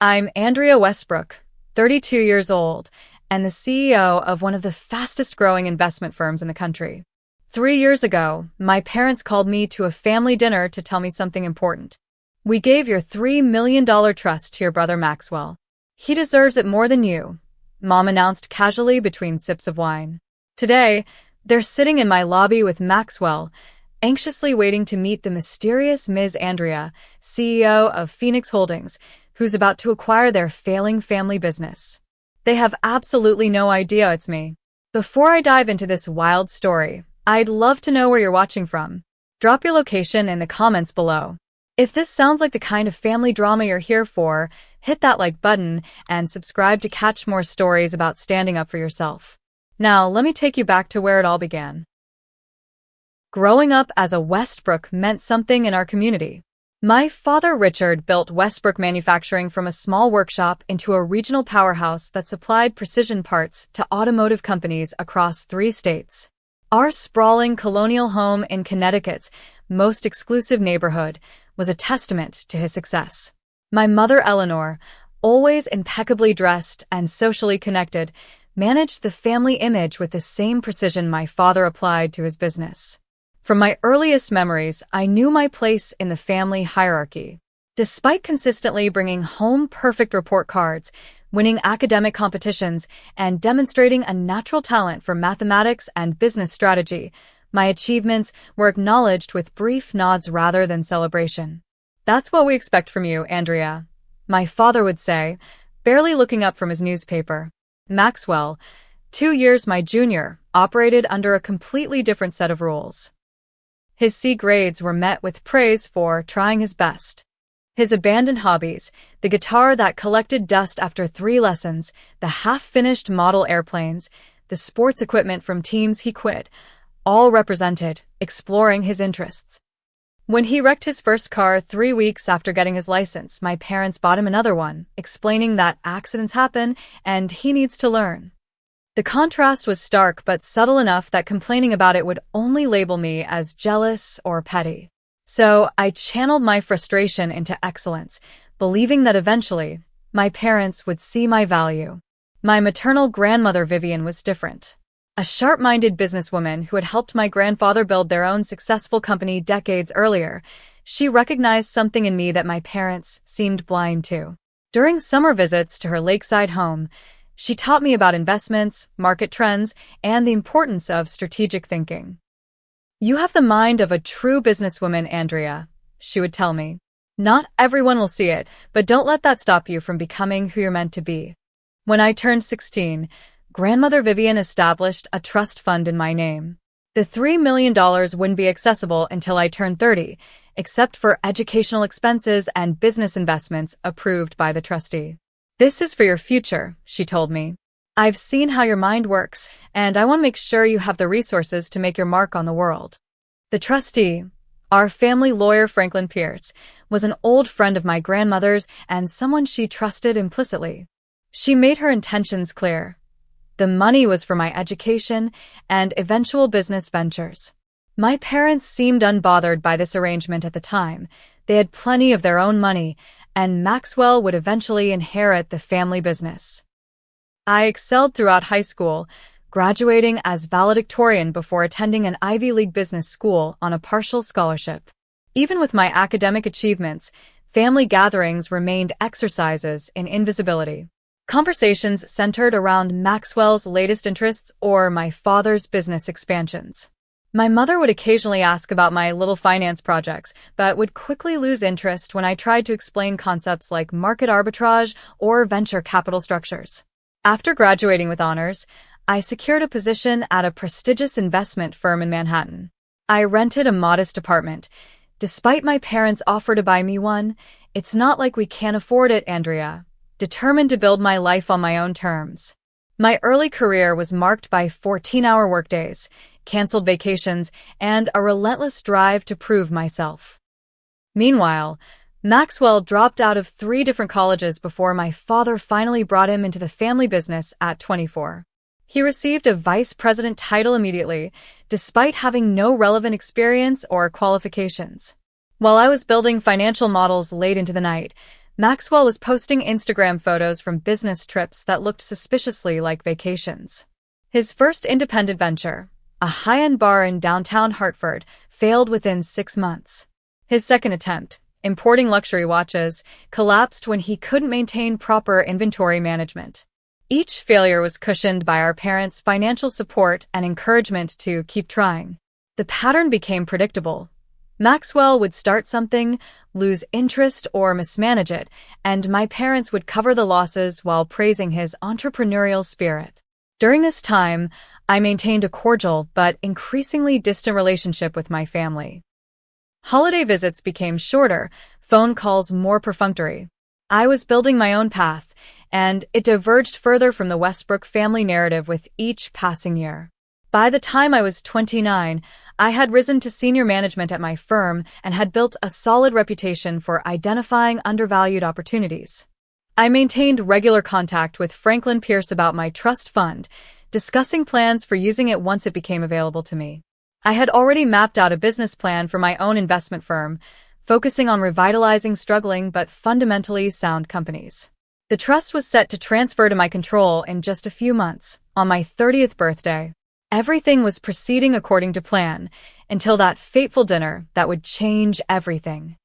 I'm Andrea Westbrook, 32 years old, and the CEO of one of the fastest growing investment firms in the country. 3 years ago, my parents called me to a family dinner to tell me something important. We gave your $3 million trust to your brother Maxwell. He deserves it more than you, Mom announced casually between sips of wine. Today, they're sitting in my lobby with Maxwell, anxiously waiting to meet the mysterious Ms. Andrea, CEO of Phoenix Holdings, who's about to acquire their failing family business. They have absolutely no idea it's me. Before I dive into this wild story, I'd love to know where you're watching from. Drop your location in the comments below. If this sounds like the kind of family drama you're here for, hit that like button and subscribe to catch more stories about standing up for yourself. Now, let me take you back to where it all began. Growing up as a Westbrook meant something in our community. My father, Richard, built Westbrook Manufacturing from a small workshop into a regional powerhouse that supplied precision parts to automotive companies across 3 states. Our sprawling colonial home in Connecticut's most exclusive neighborhood was a testament to his success. My mother, Eleanor, always impeccably dressed and socially connected, managed the family image with the same precision my father applied to his business. From my earliest memories, I knew my place in the family hierarchy. Despite consistently bringing home perfect report cards, winning academic competitions, and demonstrating a natural talent for mathematics and business strategy, my achievements were acknowledged with brief nods rather than celebration. "That's what we expect from you, Andrea," my father would say, barely looking up from his newspaper. Maxwell, 2 years my junior, operated under a completely different set of rules. His C grades were met with praise for trying his best. His abandoned hobbies, the guitar that collected dust after 3 lessons, the half-finished model airplanes, the sports equipment from teams he quit, all represented exploring his interests. When he wrecked his first car 3 weeks after getting his license, my parents bought him another one, explaining that accidents happen and he needs to learn. The contrast was stark but subtle enough that complaining about it would only label me as jealous or petty. So I channeled my frustration into excellence, believing that eventually my parents would see my value. My maternal grandmother Vivian was different. A sharp-minded businesswoman who had helped my grandfather build their own successful company decades earlier, she recognized something in me that my parents seemed blind to. During summer visits to her lakeside home, she taught me about investments, market trends, and the importance of strategic thinking. "You have the mind of a true businesswoman, Andrea," she would tell me. "Not everyone will see it, but don't let that stop you from becoming who you're meant to be." When I turned 16, Grandmother Vivian established a trust fund in my name. The $3 million wouldn't be accessible until I turned 30, except for educational expenses and business investments approved by the trustee. "This is for your future," she told me. "I've seen how your mind works, and I want to make sure you have the resources to make your mark on the world." The trustee, our family lawyer Franklin Pierce, was an old friend of my grandmother's and someone she trusted implicitly. She made her intentions clear. The money was for my education and eventual business ventures. My parents seemed unbothered by this arrangement at the time. They had plenty of their own money, and Maxwell would eventually inherit the family business. I excelled throughout high school, graduating as valedictorian before attending an Ivy League business school on a partial scholarship. Even with my academic achievements, family gatherings remained exercises in invisibility. Conversations centered around Maxwell's latest interests or my father's business expansions. My mother would occasionally ask about my little finance projects, but would quickly lose interest when I tried to explain concepts like market arbitrage or venture capital structures. After graduating with honors, I secured a position at a prestigious investment firm in Manhattan. I rented a modest apartment. Despite my parents' offer to buy me one, "It's not like we can't afford it, Andrea," determined to build my life on my own terms. My early career was marked by 14-hour workdays, canceled vacations, and a relentless drive to prove myself. Meanwhile, Maxwell dropped out of 3 different colleges before my father finally brought him into the family business at 24. He received a vice president title immediately, despite having no relevant experience or qualifications. While I was building financial models late into the night, Maxwell was posting Instagram photos from business trips that looked suspiciously like vacations. His first independent venture, a high-end bar in downtown Hartford, failed within 6 months. His second attempt, importing luxury watches, collapsed when he couldn't maintain proper inventory management. Each failure was cushioned by our parents' financial support and encouragement to keep trying. The pattern became predictable. Maxwell would start something, lose interest or mismanage it, and my parents would cover the losses while praising his entrepreneurial spirit. During this time, I maintained a cordial but increasingly distant relationship with my family. Holiday visits became shorter, phone calls more perfunctory. I was building my own path, and it diverged further from the Westbrook family narrative with each passing year. By the time I was 29, I had risen to senior management at my firm and had built a solid reputation for identifying undervalued opportunities. I maintained regular contact with Franklin Pierce about my trust fund, discussing plans for using it once it became available to me. I had already mapped out a business plan for my own investment firm, focusing on revitalizing struggling but fundamentally sound companies. The trust was set to transfer to my control in just a few months, on my 30th birthday. Everything was proceeding according to plan, until that fateful dinner that would change everything.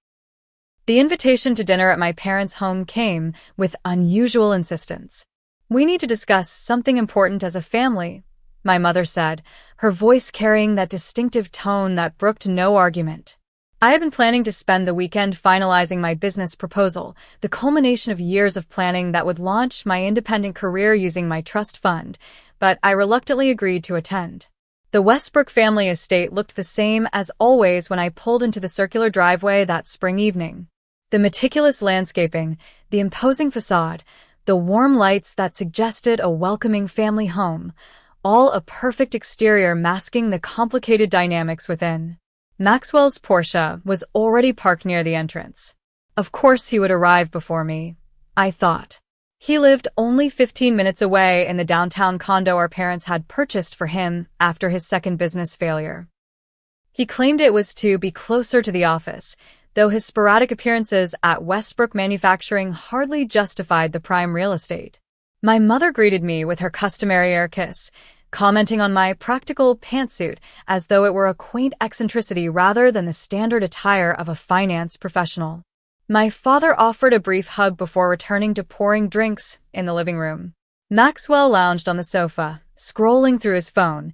The invitation to dinner at my parents' home came with unusual insistence. "We need to discuss something important as a family," my mother said, her voice carrying that distinctive tone that brooked no argument. I had been planning to spend the weekend finalizing my business proposal, the culmination of years of planning that would launch my independent career using my trust fund, but I reluctantly agreed to attend. The Westbrook family estate looked the same as always when I pulled into the circular driveway that spring evening. The meticulous landscaping, the imposing facade, the warm lights that suggested a welcoming family home, all a perfect exterior masking the complicated dynamics within. Maxwell's Porsche was already parked near the entrance. Of course he would arrive before me, I thought. He lived only 15 minutes away in the downtown condo our parents had purchased for him after his second business failure. He claimed it was to be closer to the office, though his sporadic appearances at Westbrook Manufacturing hardly justified the prime real estate. My mother greeted me with her customary air kiss, commenting on my practical pantsuit as though it were a quaint eccentricity rather than the standard attire of a finance professional. My father offered a brief hug before returning to pouring drinks in the living room. Maxwell lounged on the sofa, scrolling through his phone,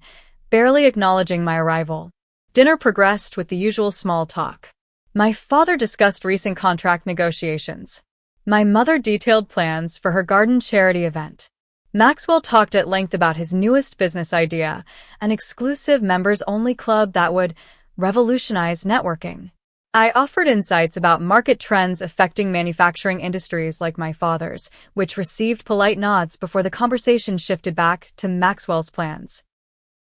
barely acknowledging my arrival. Dinner progressed with the usual small talk. My father discussed recent contract negotiations. My mother detailed plans for her garden charity event. Maxwell talked at length about his newest business idea, an exclusive members-only club that would revolutionize networking. I offered insights about market trends affecting manufacturing industries like my father's, which received polite nods before the conversation shifted back to Maxwell's plans.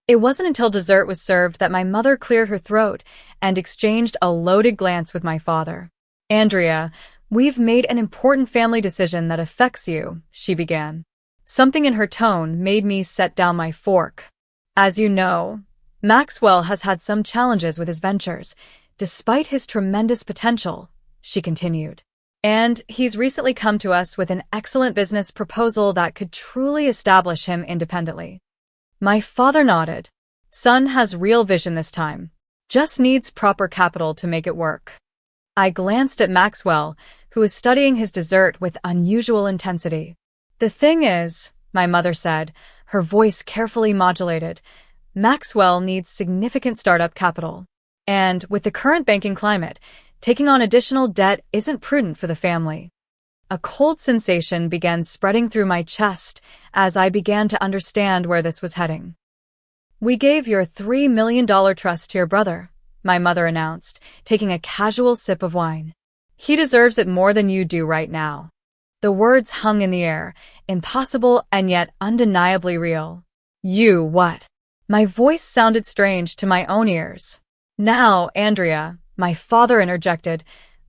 It wasn't until dessert was served that my mother cleared her throat and exchanged a loaded glance with my father. "Andrea, we've made an important family decision that affects you," she began. Something in her tone made me set down my fork. "As you know, Maxwell has had some challenges with his ventures, despite his tremendous potential," she continued. "And he's recently come to us with an excellent business proposal that could truly establish him independently." My father nodded. "Son has real vision this time. Just needs proper capital to make it work." I glanced at Maxwell, who was studying his dessert with unusual intensity. "The thing is," my mother said, her voice carefully modulated, "Maxwell needs significant startup capital. And with the current banking climate, taking on additional debt isn't prudent for the family." A cold sensation began spreading through my chest as I began to understand where this was heading. "We gave your $3 million trust to your brother," my mother announced, taking a casual sip of wine. "He deserves it more than you do right now." The words hung in the air, impossible and yet undeniably real. "You what?" My voice sounded strange to my own ears. "Now, Andrea," my father interjected,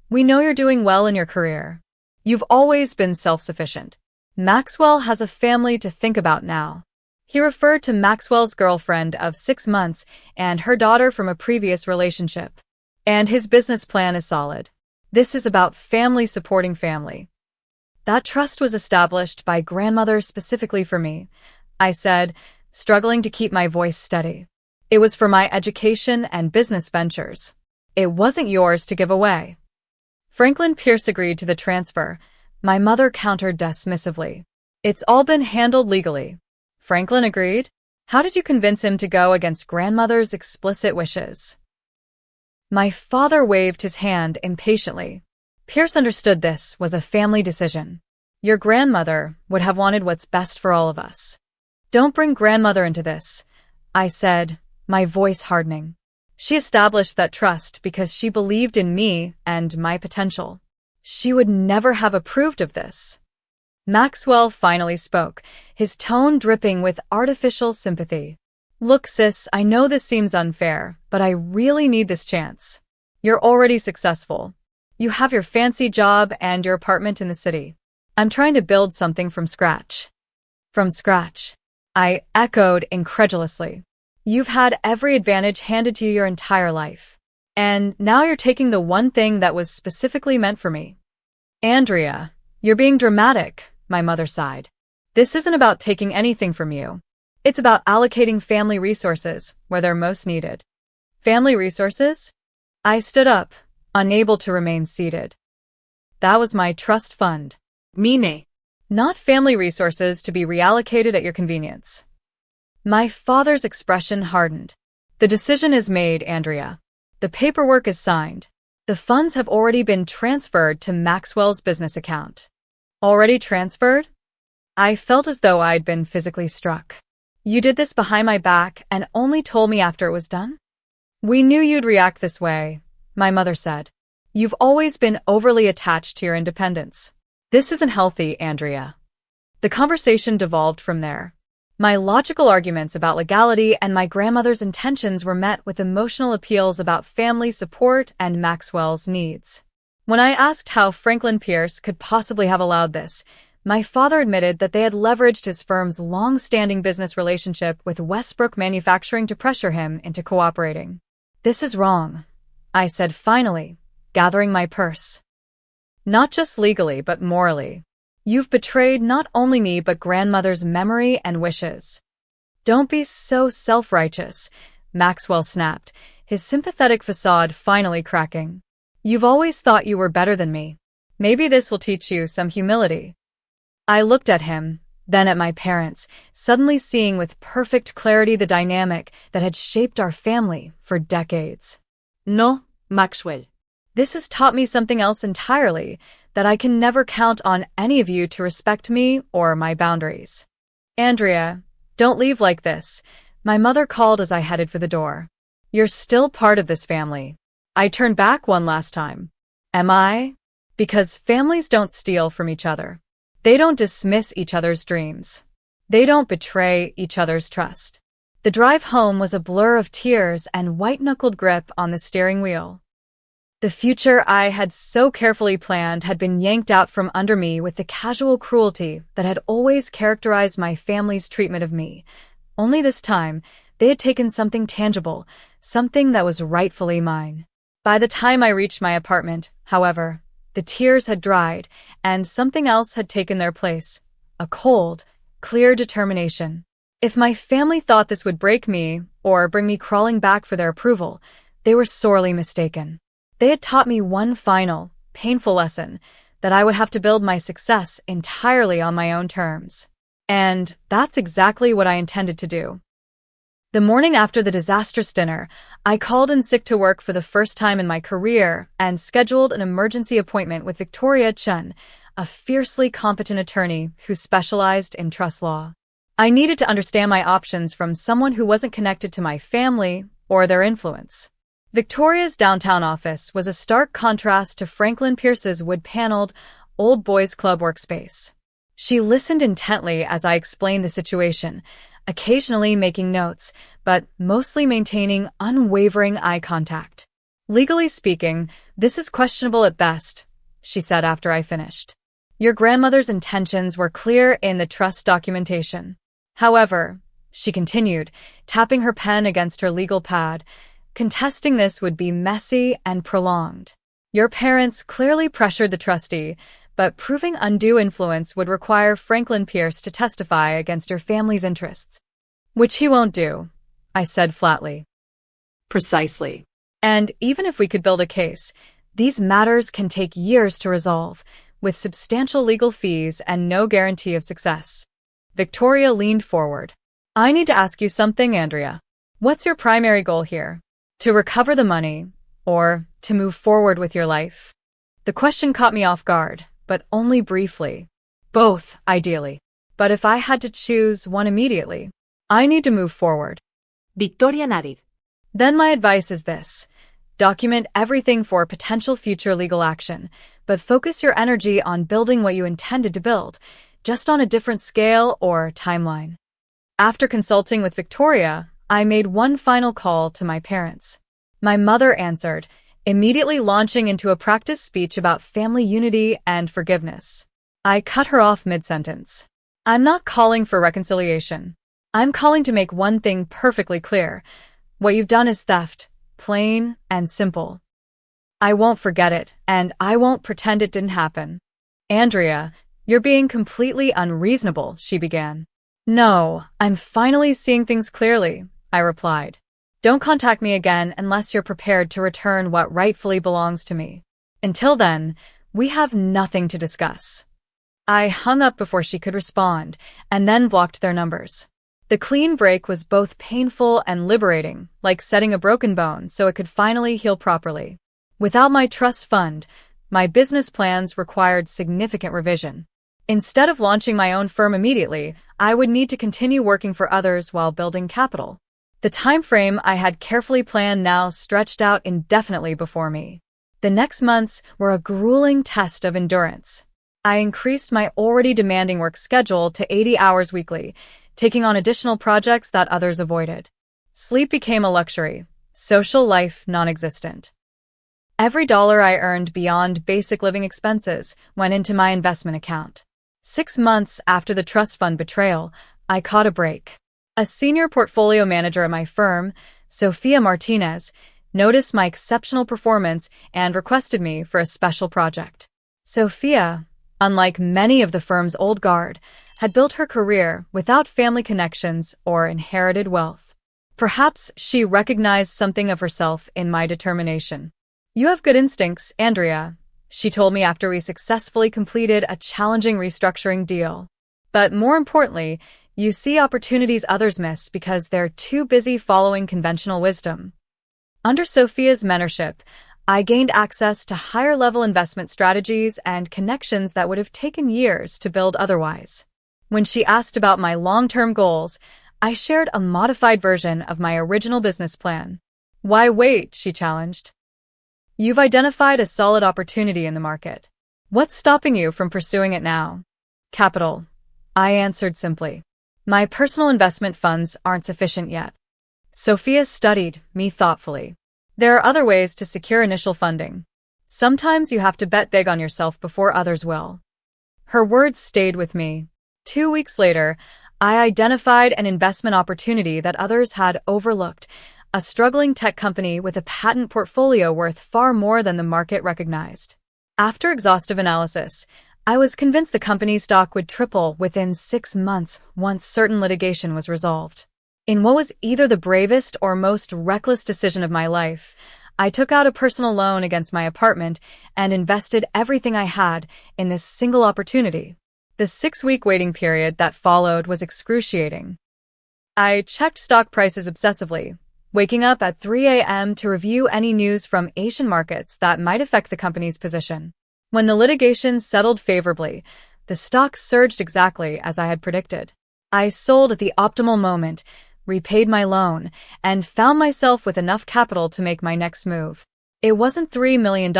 "we know you're doing well in your career. You've always been self-sufficient. Maxwell has a family to think about now." He referred to Maxwell's girlfriend of 6 months and her daughter from a previous relationship. "And his business plan is solid. This is about family supporting family. That trust was established by grandmother specifically for me, I said, struggling to keep my voice steady. It was for my education and business ventures. It wasn't yours to give away. Franklin Pierce agreed to the transfer. My mother countered dismissively. It's all been handled legally. Franklin agreed. How did you convince him to go against grandmother's explicit wishes? My father waved his hand impatiently. Pierce understood this was a family decision. Your grandmother would have wanted what's best for all of us. Don't bring grandmother into this, I said, my voice hardening. She established that trust because she believed in me and my potential. She would never have approved of this. Maxwell finally spoke, his tone dripping with artificial sympathy. Look, sis, I know this seems unfair, but I really need this chance. You're already successful. You have your fancy job and your apartment in the city. I'm trying to build something from scratch. From scratch, I echoed incredulously. You've had every advantage handed to you your entire life. And now you're taking the one thing that was specifically meant for me. Andrea, you're being dramatic, my mother sighed. This isn't about taking anything from you. It's about allocating family resources where they're most needed. Family resources? I stood up, unable to remain seated. That was my trust fund. Mine. Not family resources to be reallocated at your convenience. My father's expression hardened. The decision is made, Andrea. The paperwork is signed. The funds have already been transferred to Maxwell's business account. Already transferred? I felt as though I'd been physically struck. You did this behind my back and only told me after it was done? We knew you'd react this way, my mother said. You've always been overly attached to your independence. This isn't healthy, Andrea. The conversation devolved from there. My logical arguments about legality and my grandmother's intentions were met with emotional appeals about family support and Maxwell's needs. When I asked how Franklin Pierce could possibly have allowed this, my father admitted that they had leveraged his firm's long-standing business relationship with Westbrook Manufacturing to pressure him into cooperating. This is wrong, I said finally, gathering my purse. Not just legally, but morally. You've betrayed not only me but grandmother's memory and wishes. Don't be so self-righteous, Maxwell snapped, his sympathetic facade finally cracking. You've always thought you were better than me. Maybe this will teach you some humility. I looked at him, then at my parents, suddenly seeing with perfect clarity the dynamic that had shaped our family for decades. No, Maxwell. This has taught me something else entirely, that I can never count on any of you to respect me or my boundaries. Andrea, don't leave like this, my mother called as I headed for the door. You're still part of this family. I turned back one last time. Am I? Because families don't steal from each other. They don't dismiss each other's dreams. They don't betray each other's trust. The drive home was a blur of tears and white-knuckled grip on the steering wheel. The future I had so carefully planned had been yanked out from under me with the casual cruelty that had always characterized my family's treatment of me. Only this time, they had taken something tangible, something that was rightfully mine. By the time I reached my apartment, however, the tears had dried, and something else had taken their place, a cold, clear determination. If my family thought this would break me or bring me crawling back for their approval, they were sorely mistaken. They had taught me one final, painful lesson, that I would have to build my success entirely on my own terms. And that's exactly what I intended to do. The morning after the disastrous dinner, I called in sick to work for the first time in my career and scheduled an emergency appointment with Victoria Chun, a fiercely competent attorney who specialized in trust law. I needed to understand my options from someone who wasn't connected to my family or their influence. Victoria's downtown office was a stark contrast to Franklin Pierce's wood-paneled, old boys club workspace. She listened intently as I explained the situation, occasionally making notes, but mostly maintaining unwavering eye contact. Legally speaking, this is questionable at best, she said after I finished. Your grandmother's intentions were clear in the trust documentation. However, she continued, tapping her pen against her legal pad, contesting this would be messy and prolonged. Your parents clearly pressured the trustee, but proving undue influence would require Franklin Pierce to testify against your family's interests. Which he won't do, I said flatly. Precisely. And even if we could build a case, these matters can take years to resolve, with substantial legal fees and no guarantee of success. Victoria leaned forward. I need to ask you something, Andrea. What's your primary goal here? To recover the money, or to move forward with your life? The question caught me off guard, but only briefly. Both, ideally. But if I had to choose one immediately, I need to move forward. Victoria nodded. Then my advice is this. Document everything for potential future legal action, but focus your energy on building what you intended to build, just on a different scale or timeline. After consulting with Victoria, I made one final call to my parents. My mother answered, immediately launching into a practice speech about family unity and forgiveness. I cut her off mid-sentence. I'm not calling for reconciliation. I'm calling to make one thing perfectly clear. What you've done is theft, plain and simple. I won't forget it, and I won't pretend it didn't happen. Andrea, you're being completely unreasonable, she began. No, I'm finally seeing things clearly, I replied. Don't contact me again unless you're prepared to return what rightfully belongs to me. Until then, we have nothing to discuss. I hung up before she could respond, and then blocked their numbers. The clean break was both painful and liberating, like setting a broken bone so it could finally heal properly. Without my trust fund, my business plans required significant revision. Instead of launching my own firm immediately, I would need to continue working for others while building capital. The time frame I had carefully planned now stretched out indefinitely before me. The next months were a grueling test of endurance. I increased my already demanding work schedule to 80 hours weekly, taking on additional projects that others avoided. Sleep became a luxury, social life non-existent. Every dollar I earned beyond basic living expenses went into my investment account. 6 months after the trust fund betrayal, I caught a break. A senior portfolio manager at my firm, Sophia Martinez, noticed my exceptional performance and requested me for a special project. Sophia, unlike many of the firm's old guard, had built her career without family connections or inherited wealth. Perhaps she recognized something of herself in my determination. You have good instincts, Andrea, she told me after we successfully completed a challenging restructuring deal. But more importantly, you see opportunities others miss because they're too busy following conventional wisdom. Under Sophia's mentorship, I gained access to higher-level investment strategies and connections that would have taken years to build otherwise. When she asked about my long-term goals, I shared a modified version of my original business plan. Why wait? She challenged. You've identified a solid opportunity in the market. What's stopping you from pursuing it now? Capital, I answered simply. My personal investment funds aren't sufficient yet. Sophia studied me thoughtfully. There are other ways to secure initial funding. Sometimes you have to bet big on yourself before others will. Her words stayed with me. 2 weeks later, I identified an investment opportunity that others had overlooked, a struggling tech company with a patent portfolio worth far more than the market recognized. After exhaustive analysis, I was convinced the company's stock would triple within 6 months once certain litigation was resolved. In what was either the bravest or most reckless decision of my life, I took out a personal loan against my apartment and invested everything I had in this single opportunity. The 6-week waiting period that followed was excruciating. I checked stock prices obsessively, waking up at 3 a.m. to review any news from Asian markets that might affect the company's position. When the litigation settled favorably, the stock surged exactly as I had predicted. I sold at the optimal moment, repaid my loan, and found myself with enough capital to make my next move. It wasn't $3 million,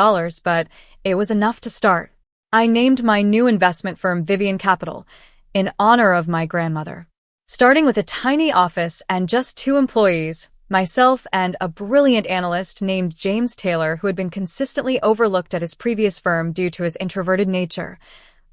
but it was enough to start. I named my new investment firm Vivian Capital, in honor of my grandmother. Starting with a tiny office and just 2 employees, myself and a brilliant analyst named James Taylor, who had been consistently overlooked at his previous firm due to his introverted nature,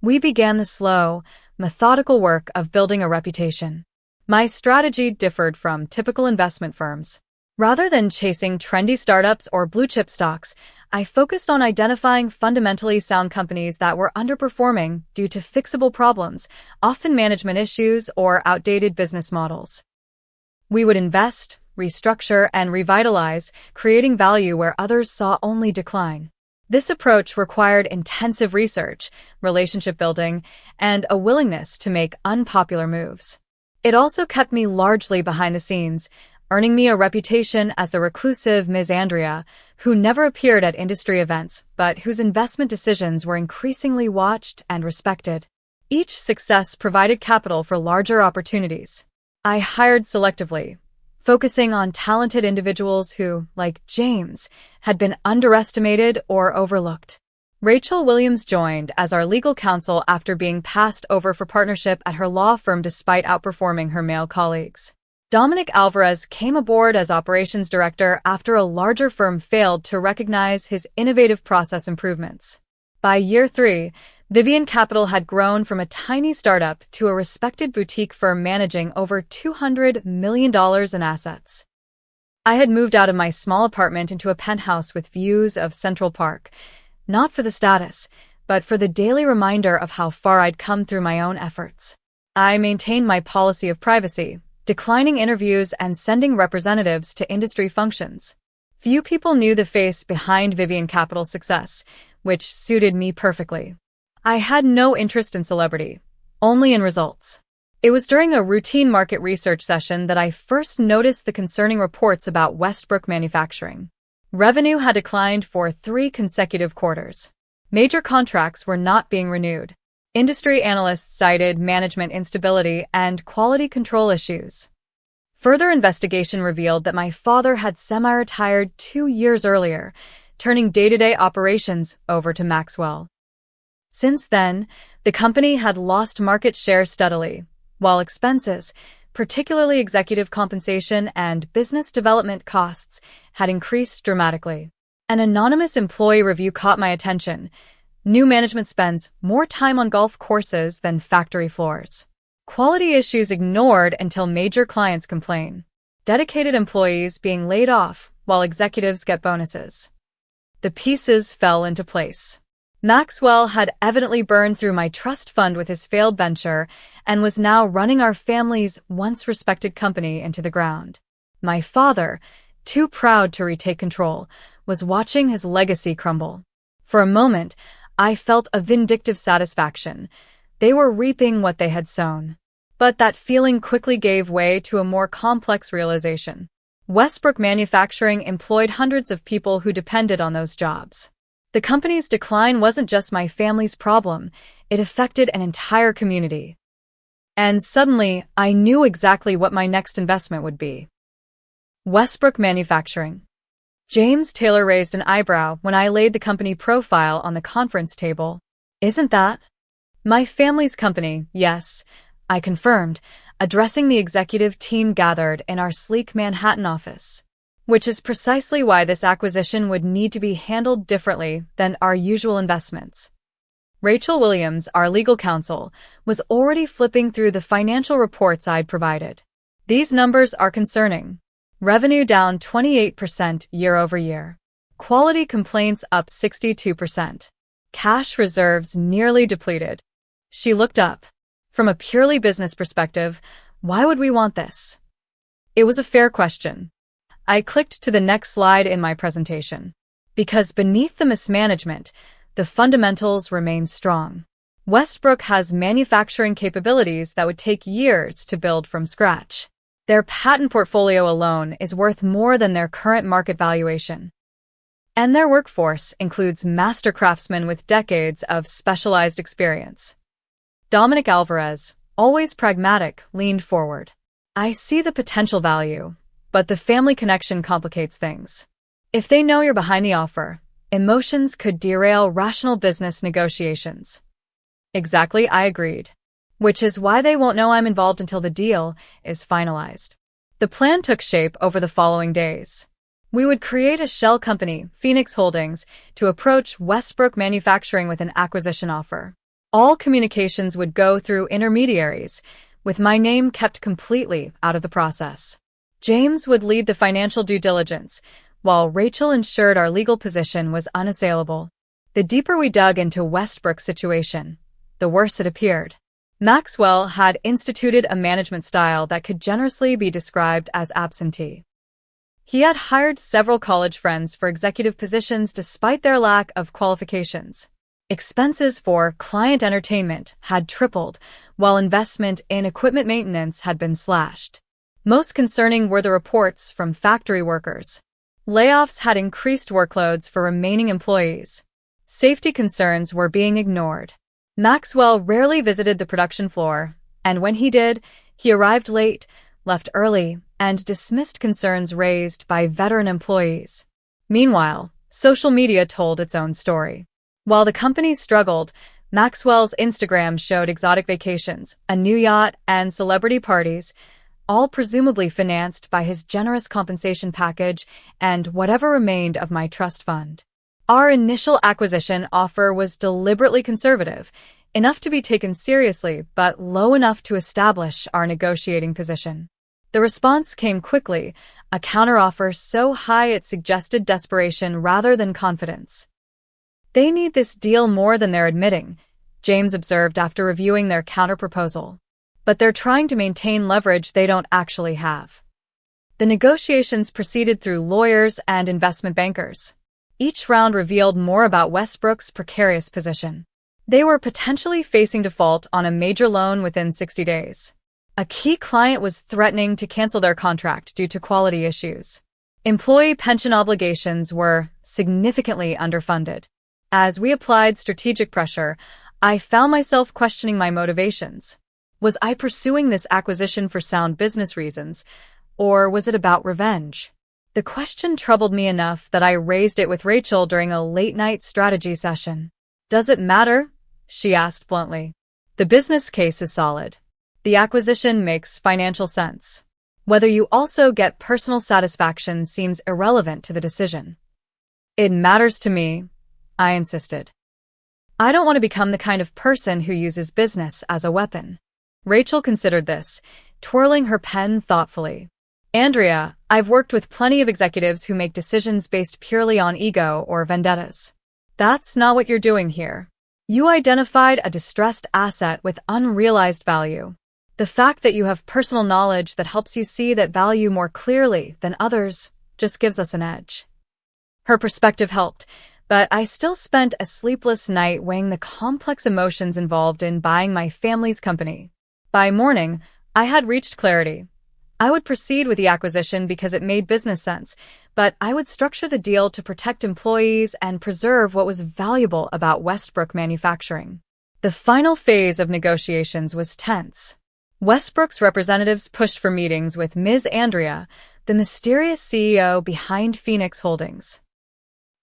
we began the slow, methodical work of building a reputation. My strategy differed from typical investment firms. Rather than chasing trendy startups or blue-chip stocks, I focused on identifying fundamentally sound companies that were underperforming due to fixable problems, often management issues or outdated business models. We would invest, restructure, and revitalize, creating value where others saw only decline. This approach required intensive research, relationship building, and a willingness to make unpopular moves. It also kept me largely behind the scenes, earning me a reputation as the reclusive Ms. Andrea, who never appeared at industry events, but whose investment decisions were increasingly watched and respected. Each success provided capital for larger opportunities. I hired selectively, focusing on talented individuals who, like James, had been underestimated or overlooked. Rachel Williams joined as our legal counsel after being passed over for partnership at her law firm despite outperforming her male colleagues. Dominic Alvarez came aboard as operations director after a larger firm failed to recognize his innovative process improvements. By year 3, Vivian Capital had grown from a tiny startup to a respected boutique firm managing over $200 million in assets. I had moved out of my small apartment into a penthouse with views of Central Park, not for the status, but for the daily reminder of how far I'd come through my own efforts. I maintained my policy of privacy, declining interviews and sending representatives to industry functions. Few people knew the face behind Vivian Capital's success, which suited me perfectly. I had no interest in celebrity, only in results. It was during a routine market research session that I first noticed the concerning reports about Westbrook Manufacturing. Revenue had declined for 3 consecutive quarters. Major contracts were not being renewed. Industry analysts cited management instability and quality control issues. Further investigation revealed that my father had semi-retired 2 years earlier, turning day-to-day operations over to Maxwell. Since then, the company had lost market share steadily, while expenses, particularly executive compensation and business development costs, had increased dramatically. An anonymous employee review caught my attention. New management spends more time on golf courses than factory floors. Quality issues ignored until major clients complain. Dedicated employees being laid off while executives get bonuses. The pieces fell into place. Maxwell had evidently burned through my trust fund with his failed venture and was now running our family's once respected company into the ground. My father, too proud to retake control, was watching his legacy crumble. For a moment, I felt a vindictive satisfaction. They were reaping what they had sown. But that feeling quickly gave way to a more complex realization. Westbrook Manufacturing employed hundreds of people who depended on those jobs. The company's decline wasn't just my family's problem, it affected an entire community. And suddenly, I knew exactly what my next investment would be. Westbrook Manufacturing. James Taylor raised an eyebrow when I laid the company profile on the conference table. Isn't that my family's company? Yes, I confirmed, addressing the executive team gathered in our sleek Manhattan office. Which is precisely why this acquisition would need to be handled differently than our usual investments. Rachel Williams, our legal counsel, was already flipping through the financial reports I'd provided. These numbers are concerning. Revenue down 28% year-over-year. Quality complaints up 62%. Cash reserves nearly depleted. She looked up. From a purely business perspective, why would we want this? It was a fair question. I clicked to the next slide in my presentation. Because beneath the mismanagement, the fundamentals remain strong. Westbrook has manufacturing capabilities that would take years to build from scratch. Their patent portfolio alone is worth more than their current market valuation. And their workforce includes master craftsmen with decades of specialized experience. Dominic Alvarez, always pragmatic, leaned forward. I see the potential value, but the family connection complicates things. If they know you're behind the offer, emotions could derail rational business negotiations. Exactly, I agreed. Which is why they won't know I'm involved until the deal is finalized. The plan took shape over the following days. We would create a shell company, Phoenix Holdings, to approach Westbrook Manufacturing with an acquisition offer. All communications would go through intermediaries, with my name kept completely out of the process. James would lead the financial due diligence, while Rachel ensured our legal position was unassailable. The deeper we dug into Westbrook's situation, the worse it appeared. Maxwell had instituted a management style that could generously be described as absentee. He had hired several college friends for executive positions despite their lack of qualifications. Expenses for client entertainment had tripled, while investment in equipment maintenance had been slashed. Most concerning were the reports from factory workers. Layoffs had increased workloads for remaining employees. Safety concerns were being ignored. Maxwell rarely visited the production floor, and when he did, he arrived late, left early, and dismissed concerns raised by veteran employees. Meanwhile, social media told its own story. While the company struggled, Maxwell's Instagram showed exotic vacations, a new yacht, and celebrity parties, all presumably financed by his generous compensation package and whatever remained of my trust fund. Our initial acquisition offer was deliberately conservative, enough to be taken seriously, but low enough to establish our negotiating position. The response came quickly, a counteroffer so high it suggested desperation rather than confidence. "They need this deal more than they're admitting," James observed after reviewing their counterproposal. "But they're trying to maintain leverage they don't actually have." The negotiations proceeded through lawyers and investment bankers. Each round revealed more about Westbrook's precarious position. They were potentially facing default on a major loan within 60 days. A key client was threatening to cancel their contract due to quality issues. Employee pension obligations were significantly underfunded. As we applied strategic pressure, I found myself questioning my motivations. Was I pursuing this acquisition for sound business reasons, or was it about revenge? The question troubled me enough that I raised it with Rachel during a late-night strategy session. "Does it matter?" she asked bluntly. "The business case is solid. The acquisition makes financial sense. Whether you also get personal satisfaction seems irrelevant to the decision." "It matters to me," I insisted. "I don't want to become the kind of person who uses business as a weapon." Rachel considered this, twirling her pen thoughtfully. "Andrea, I've worked with plenty of executives who make decisions based purely on ego or vendettas. That's not what you're doing here. You identified a distressed asset with unrealized value. The fact that you have personal knowledge that helps you see that value more clearly than others just gives us an edge." Her perspective helped, but I still spent a sleepless night weighing the complex emotions involved in buying my family's company. By morning, I had reached clarity. I would proceed with the acquisition because it made business sense, but I would structure the deal to protect employees and preserve what was valuable about Westbrook Manufacturing. The final phase of negotiations was tense. Westbrook's representatives pushed for meetings with Ms. Andrea, the mysterious CEO behind Phoenix Holdings.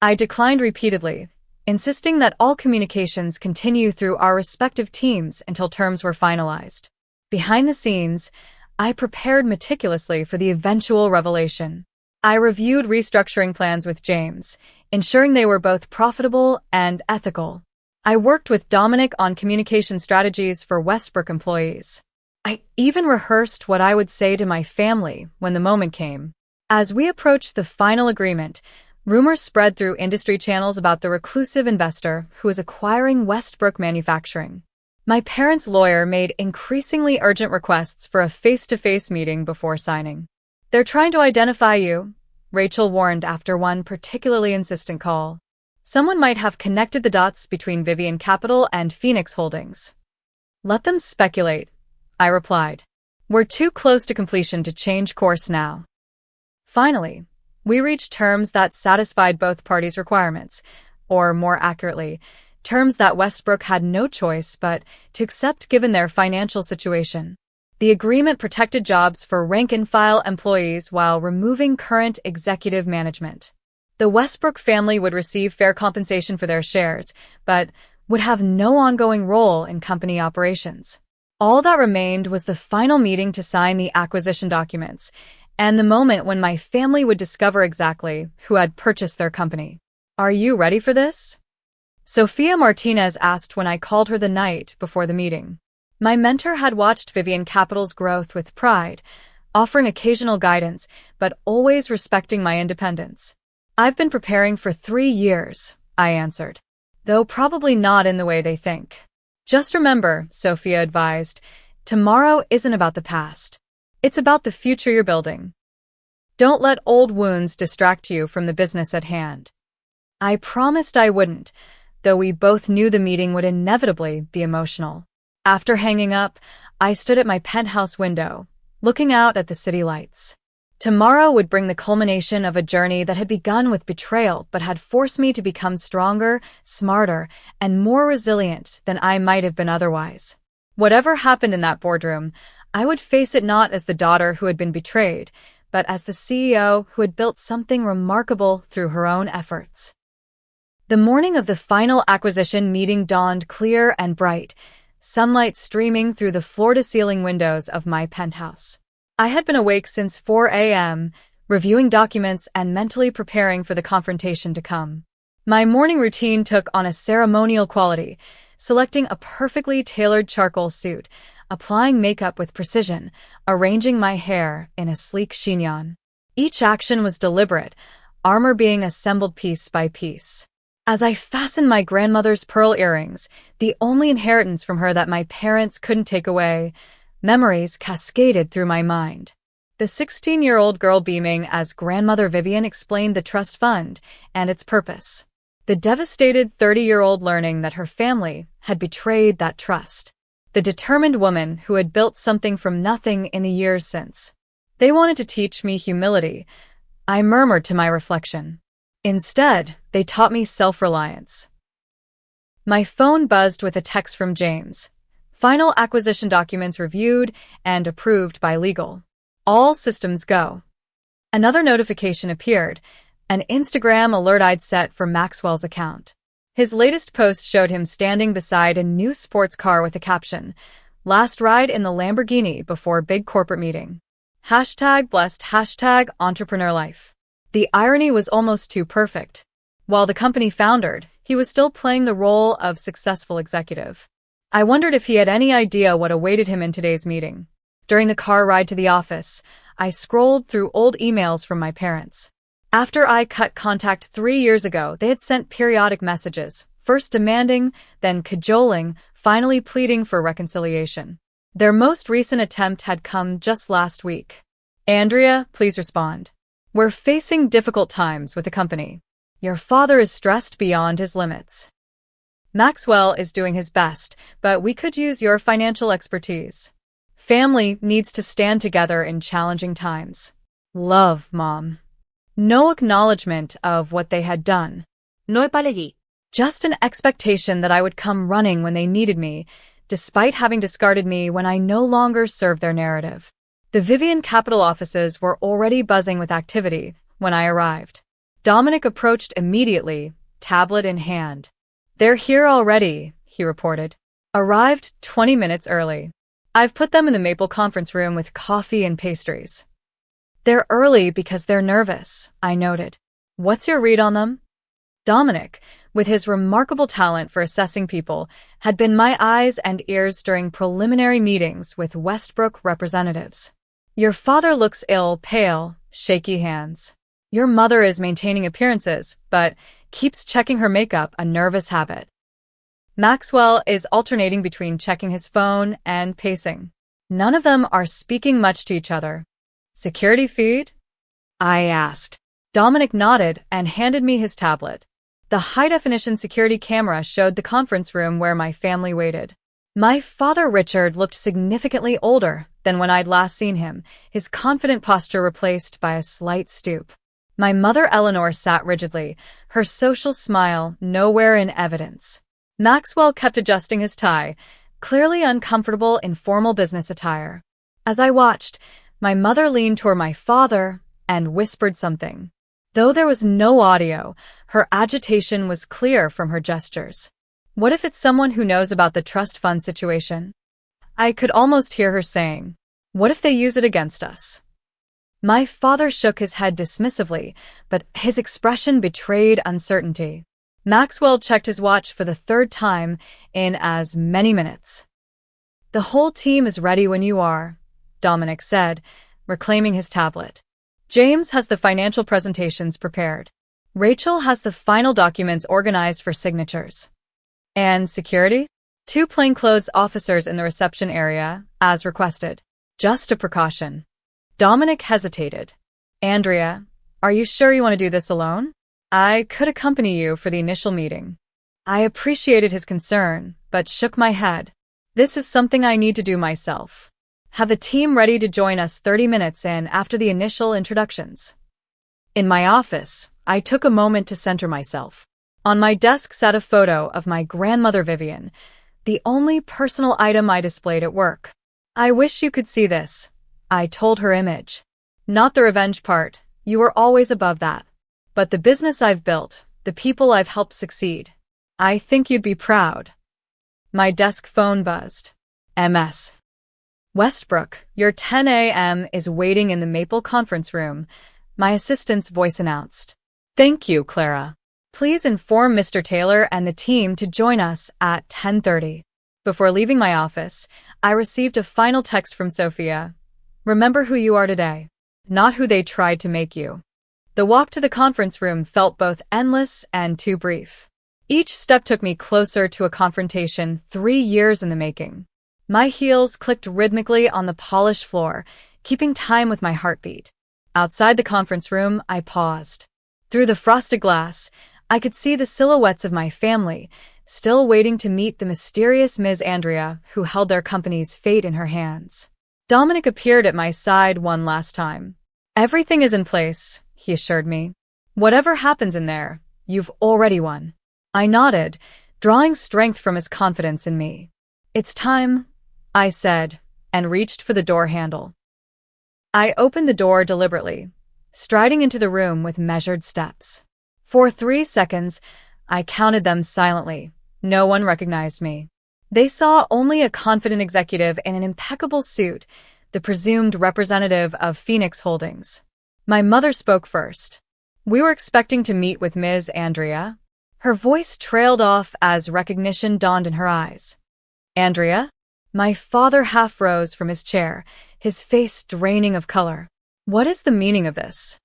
I declined repeatedly, insisting that all communications continue through our respective teams until terms were finalized. Behind the scenes, I prepared meticulously for the eventual revelation. I reviewed restructuring plans with James, ensuring they were both profitable and ethical. I worked with Dominic on communication strategies for Westbrook employees. I even rehearsed what I would say to my family when the moment came. As we approached the final agreement, rumors spread through industry channels about the reclusive investor who was acquiring Westbrook Manufacturing. My parents' lawyer made increasingly urgent requests for a face-to-face meeting before signing. "They're trying to identify you," Rachel warned after one particularly insistent call. "Someone might have connected the dots between Vivian Capital and Phoenix Holdings." "Let them speculate," I replied. "We're too close to completion to change course now." Finally, we reached terms that satisfied both parties' requirements, or more accurately, terms that Westbrook had no choice but to accept given their financial situation. The agreement protected jobs for rank-and-file employees while removing current executive management. The Westbrook family would receive fair compensation for their shares, but would have no ongoing role in company operations. All that remained was the final meeting to sign the acquisition documents, and the moment when my family would discover exactly who had purchased their company. "Are you ready for this?" Sophia Martinez asked when I called her the night before the meeting. My mentor had watched Vivian Capital's growth with pride, offering occasional guidance, but always respecting my independence. I've been preparing for 3 years, I answered, though probably not in the way they think. Just remember, Sophia advised, tomorrow isn't about the past. It's about the future you're building. Don't let old wounds distract you from the business at hand. I promised I wouldn't, though we both knew the meeting would inevitably be emotional. After hanging up, I stood at my penthouse window, looking out at the city lights. Tomorrow would bring the culmination of a journey that had begun with betrayal but had forced me to become stronger, smarter, and more resilient than I might have been otherwise. Whatever happened in that boardroom, I would face it not as the daughter who had been betrayed, but as the CEO who had built something remarkable through her own efforts. The morning of the final acquisition meeting dawned clear and bright, sunlight streaming through the floor-to-ceiling windows of my penthouse. I had been awake since 4 a.m., reviewing documents and mentally preparing for the confrontation to come. My morning routine took on a ceremonial quality, selecting a perfectly tailored charcoal suit, applying makeup with precision, arranging my hair in a sleek chignon. Each action was deliberate, armor being assembled piece by piece. As I fastened my grandmother's pearl earrings, the only inheritance from her that my parents couldn't take away, memories cascaded through my mind. The 16-year-old girl beaming as Grandmother Vivian explained the trust fund and its purpose. The devastated 30-year-old learning that her family had betrayed that trust. The determined woman who had built something from nothing in the years since. They wanted to teach me humility, I murmured to my reflection. Instead, they taught me self-reliance. My phone buzzed with a text from James. Final acquisition documents reviewed and approved by legal. All systems go. Another notification appeared, an Instagram alert I'd set for Maxwell's account. His latest post showed him standing beside a new sports car with a caption, "Last ride in the Lamborghini before big corporate meeting. #blessed, #entrepreneur life." The irony was almost too perfect. While the company foundered, he was still playing the role of successful executive. I wondered if he had any idea what awaited him in today's meeting. During the car ride to the office, I scrolled through old emails from my parents. After I cut contact 3 years ago, they had sent periodic messages, first demanding, then cajoling, finally pleading for reconciliation. Their most recent attempt had come just last week. "Andrea, please respond. We're facing difficult times with the company. Your father is stressed beyond his limits. Maxwell is doing his best, but we could use your financial expertise. Family needs to stand together in challenging times. Love, Mom." No acknowledgement of what they had done. No apology. Just an expectation that I would come running when they needed me, despite having discarded me when I no longer served their narrative. The Vivian Capital offices were already buzzing with activity when I arrived. Dominic approached immediately, tablet in hand. "They're here already," he reported. "Arrived 20 minutes early. I've put them in the Maple conference room with coffee and pastries." "They're early because they're nervous," I noted. "What's your read on them?" Dominic, with his remarkable talent for assessing people, had been my eyes and ears during preliminary meetings with Westbrook representatives. "Your father looks ill, pale, shaky hands. Your mother is maintaining appearances, but keeps checking her makeup, a nervous habit. Maxwell is alternating between checking his phone and pacing. None of them are speaking much to each other." "Security feed?" I asked. Dominic nodded and handed me his tablet. The high-definition security camera showed the conference room where my family waited. My father, Richard, looked significantly older than when I'd last seen him, his confident posture replaced by a slight stoop. My mother, Eleanor, sat rigidly, her social smile nowhere in evidence. Maxwell kept adjusting his tie, clearly uncomfortable in formal business attire. As I watched, my mother leaned toward my father and whispered something. Though there was no audio, her agitation was clear from her gestures. "What if it's someone who knows about the trust fund situation?" I could almost hear her saying, "What if they use it against us?" My father shook his head dismissively, but his expression betrayed uncertainty. Maxwell checked his watch for the third time in as many minutes. "The whole team is ready when you are," Dominic said, reclaiming his tablet. James has the financial presentations prepared. Rachel has the final documents organized for signatures. And security? 2 plainclothes officers in the reception area, as requested. Just a precaution. Dominic hesitated. Andrea, are you sure you want to do this alone? I could accompany you for the initial meeting. I appreciated his concern, but shook my head. This is something I need to do myself. Have the team ready to join us 30 minutes in after the initial introductions. In my office, I took a moment to center myself. On my desk sat a photo of my grandmother Vivian, the only personal item I displayed at work. I wish you could see this, I told her image. Not the revenge part, you were always above that. But the business I've built, the people I've helped succeed. I think you'd be proud. My desk phone buzzed. MS. Westbrook, your 10 a.m. is waiting in the Maple conference room, my assistant's voice announced. Thank you, Clara. Please inform Mr. Taylor and the team to join us at 10:30. Before leaving my office, I received a final text from Sophia. Remember who you are today, not who they tried to make you. The walk to the conference room felt both endless and too brief. Each step took me closer to a confrontation 3 years in the making. My heels clicked rhythmically on the polished floor, keeping time with my heartbeat. Outside the conference room, I paused. Through the frosted glass, I could see the silhouettes of my family, still waiting to meet the mysterious Ms. Andrea, who held their company's fate in her hands. Dominic appeared at my side one last time. Everything is in place, he assured me. Whatever happens in there, you've already won. I nodded, drawing strength from his confidence in me. It's time, I said, and reached for the door handle. I opened the door deliberately, striding into the room with measured steps. For 3 seconds, I counted them silently. No one recognized me. They saw only a confident executive in an impeccable suit, the presumed representative of Phoenix Holdings. My mother spoke first. We were expecting to meet with Ms. Andrea. Her voice trailed off as recognition dawned in her eyes. Andrea? My father half rose from his chair, his face draining of color. What is the meaning of this?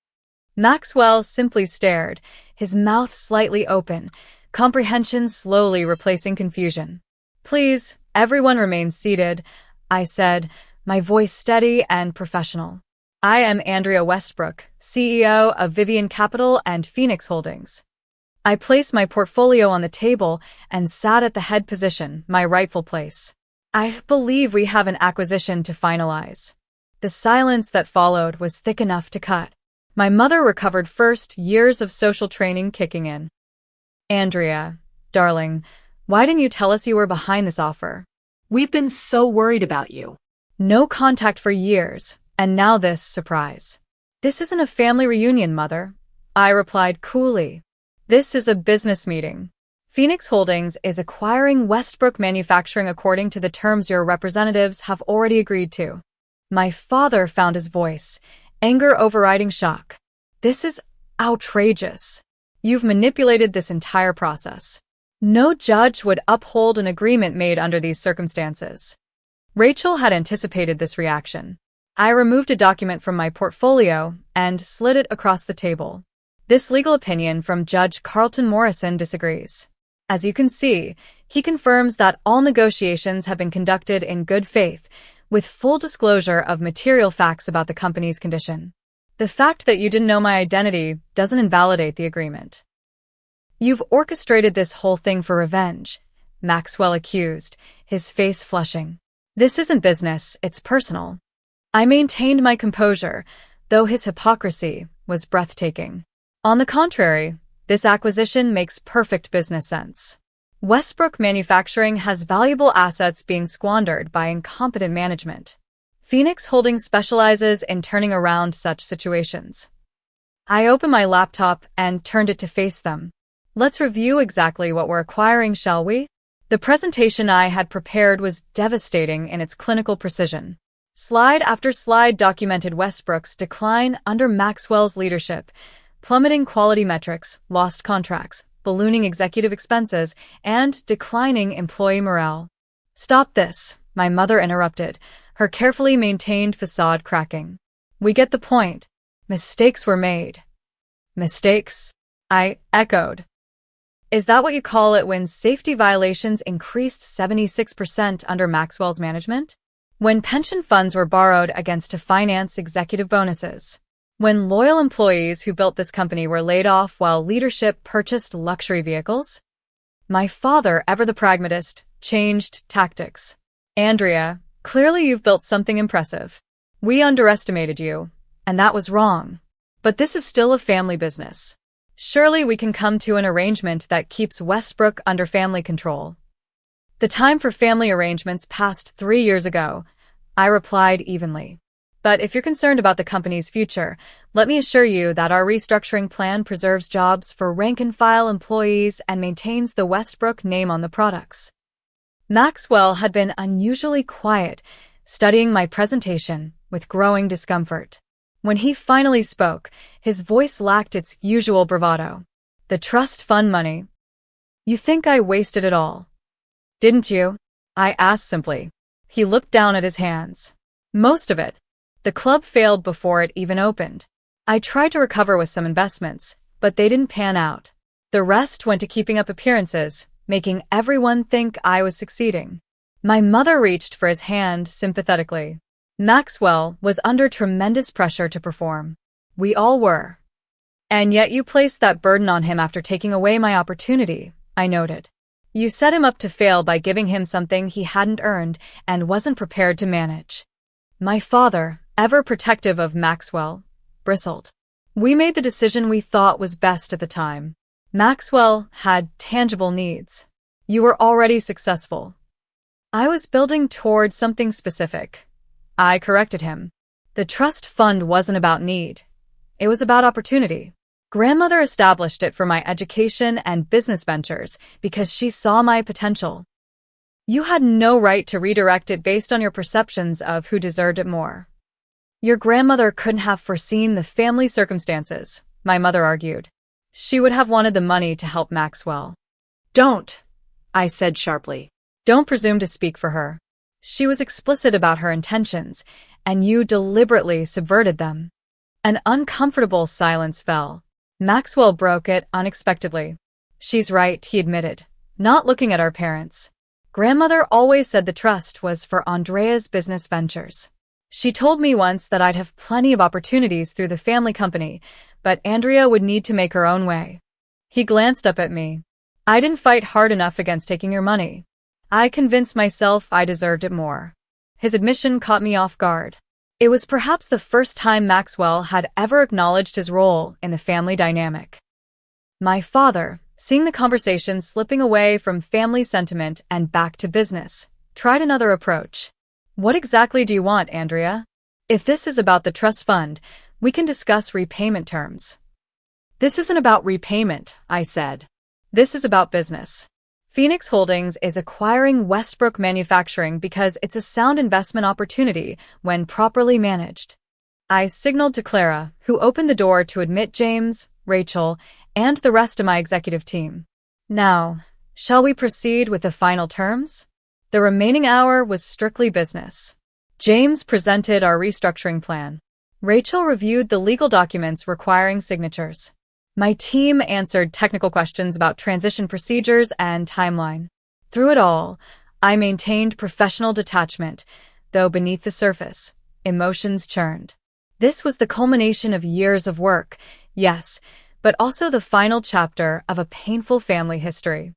Maxwell simply stared, his mouth slightly open, comprehension slowly replacing confusion. Please, everyone remain seated, I said, my voice steady and professional. I am Andrea Westbrook, CEO of Vivian Capital and Phoenix Holdings. I placed my portfolio on the table and sat at the head position, my rightful place. I believe we have an acquisition to finalize. The silence that followed was thick enough to cut. My mother recovered first, years of social training kicking in. Andrea, darling, why didn't you tell us you were behind this offer? We've been so worried about you. No contact for years, and now this surprise. This isn't a family reunion, Mother, I replied coolly. This is a business meeting. Phoenix Holdings is acquiring Westbrook Manufacturing according to the terms your representatives have already agreed to. My father found his voice, anger overriding shock. This is outrageous. You've manipulated this entire process. No judge would uphold an agreement made under these circumstances. Rachel had anticipated this reaction. I removed a document from my portfolio and slid it across the table. This legal opinion from Judge Carlton Morrison disagrees. As you can see, he confirms that all negotiations have been conducted in good faith, with full disclosure of material facts about the company's condition. The fact that you didn't know my identity doesn't invalidate the agreement. You've orchestrated this whole thing for revenge, Maxwell accused, his face flushing. This isn't business, it's personal. I maintained my composure, though his hypocrisy was breathtaking. On the contrary, this acquisition makes perfect business sense. Westbrook Manufacturing has valuable assets being squandered by incompetent management. Phoenix Holdings specializes in turning around such situations. I opened my laptop and turned it to face them. Let's review exactly what we're acquiring, shall we? The presentation I had prepared was devastating in its clinical precision. Slide after slide documented Westbrook's decline under Maxwell's leadership, plummeting quality metrics, lost contracts, ballooning executive expenses, and declining employee morale. Stop this, my mother interrupted, her carefully maintained facade cracking. We get the point. Mistakes were made. Mistakes? I echoed. Is that what you call it when safety violations increased 76% under Maxwell's management? When pension funds were borrowed against to finance executive bonuses? When loyal employees who built this company were laid off while leadership purchased luxury vehicles? My father, ever the pragmatist, changed tactics. Andrea, clearly you've built something impressive. We underestimated you, and that was wrong. But this is still a family business. Surely we can come to an arrangement that keeps Westbrook under family control. The time for family arrangements passed 3 years ago, I replied evenly. But if you're concerned about the company's future, let me assure you that our restructuring plan preserves jobs for rank-and-file employees and maintains the Westbrook name on the products. Maxwell had been unusually quiet, studying my presentation with growing discomfort. When he finally spoke, his voice lacked its usual bravado. The trust fund money. You think I wasted it all? Didn't you? I asked simply. He looked down at his hands. Most of it. The club failed before it even opened. I tried to recover with some investments, but they didn't pan out. The rest went to keeping up appearances, making everyone think I was succeeding. My mother reached for his hand sympathetically. Maxwell was under tremendous pressure to perform. We all were. And yet you placed that burden on him after taking away my opportunity, I noted. You set him up to fail by giving him something he hadn't earned and wasn't prepared to manage. My father, ever protective of Maxwell, bristled. We made the decision we thought was best at the time. Maxwell had tangible needs. You were already successful. I was building toward something specific. I corrected him. The trust fund wasn't about need. It was about opportunity. Grandmother established it for my education and business ventures because she saw my potential. You had no right to redirect it based on your perceptions of who deserved it more. Your grandmother couldn't have foreseen the family circumstances, my mother argued. She would have wanted the money to help Maxwell. Don't, I said sharply. Don't presume to speak for her. She was explicit about her intentions, and you deliberately subverted them. An uncomfortable silence fell. Maxwell broke it unexpectedly. She's right, he admitted, not looking at our parents. Grandmother always said the trust was for Andrea's business ventures. She told me once that I'd have plenty of opportunities through the family company, but Andrea would need to make her own way. He glanced up at me. I didn't fight hard enough against taking your money. I convinced myself I deserved it more. His admission caught me off guard. It was perhaps the first time Maxwell had ever acknowledged his role in the family dynamic. My father, seeing the conversation slipping away from family sentiment and back to business, tried another approach. What exactly do you want, Andrea? If this is about the trust fund, we can discuss repayment terms. This isn't about repayment, I said. This is about business. Phoenix Holdings is acquiring Westbrook Manufacturing because it's a sound investment opportunity when properly managed. I signaled to Clara, who opened the door to admit James, Rachel, and the rest of my executive team. Now, shall we proceed with the final terms? The remaining hour was strictly business. James presented our restructuring plan. Rachel reviewed the legal documents requiring signatures. My team answered technical questions about transition procedures and timeline. Through it all, I maintained professional detachment, though beneath the surface, emotions churned. This was the culmination of years of work, yes, but also the final chapter of a painful family history.